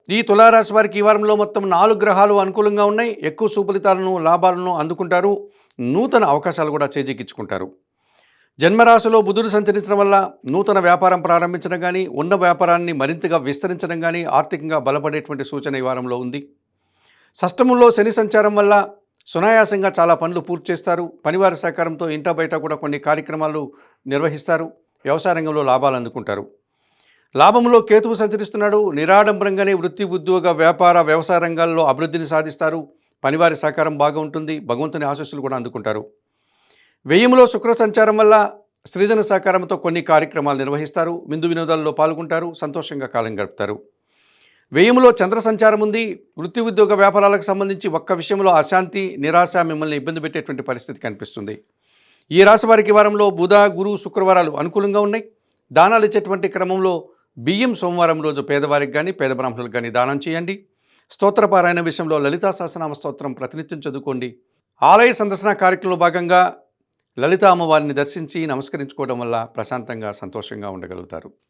ఈ తులారాశి వారికి ఈ వారంలో మొత్తం 4 గ్రహాలు అనుకూలంగా ఉన్నాయి. ఎక్కువ సుఫలితాలను, లాభాలను అందుకుంటారు. నూతన అవకాశాలు కూడా చేజిక్కించుకుంటారు. జన్మరాశిలో బుధుడు సంచరించడం వల్ల నూతన వ్యాపారం ప్రారంభించడం గానీ, ఉన్న వ్యాపారాన్ని మరింతగా విస్తరించడం గానీ, ఆర్థికంగా బలపడేటువంటి సూచన ఈ వారంలో ఉంది. షష్టమంలో శని సంచారం వల్ల సునాయాసంగా చాలా పనులు పూర్తి చేస్తారు. పనివారి సహకారంతో ఇంటా బయట కూడా కొన్ని కార్యక్రమాలు నిర్వహిస్తారు. వ్యవసాయ రంగంలో లాభాలు అందుకుంటారు. లాభంలో కేతువు సంచరిస్తున్నాడు. నిరాడంబరంగానే వృత్తి, ఉద్యోగ, వ్యాపార, వ్యవసాయ రంగాల్లో అభివృద్ధిని సాధిస్తారు. పనివారి సహకారం బాగా ఉంటుంది. భగవంతుని ఆశీస్సులు కూడా అందుకుంటారు. వ్యయములో శుక్ర సంచారం వల్ల సృజన సహకారంతో కొన్ని కార్యక్రమాలు నిర్వహిస్తారు. విందు వినోదాల్లో పాల్గొంటారు. సంతోషంగా కాలం గడుపుతారు. వ్యయములో చంద్ర సంచారం ఉంది. వృత్తి, ఉద్యోగ, వ్యాపారాలకు సంబంధించి ఒక్క విషయంలో అశాంతి, నిరాశ మిమ్మల్ని ఇబ్బంది పెట్టేటువంటి పరిస్థితి కనిపిస్తుంది. ఈ రాశి వారికి ఈ వారంలో బుధ, గురు, శుక్రవారాలు అనుకూలంగా ఉన్నాయి. దానాలు ఇచ్చేటువంటి క్రమంలో బియ్యం సోమవారం రోజు పేదవారికి కానీ, పేద బ్రాహ్మణులకు కానీ దానం చేయండి. స్తోత్రపారాయణ విషయంలో లలితా సహస్రనామ స్తోత్రం ప్రతినిత్యం చదువుకోండి. ఆలయ సందర్శన కార్యక్రమంలో భాగంగా లలిత అమ్మవారిని దర్శించి నమస్కరించుకోవడం వల్ల ప్రశాంతంగా, సంతోషంగా ఉండగలుగుతారు.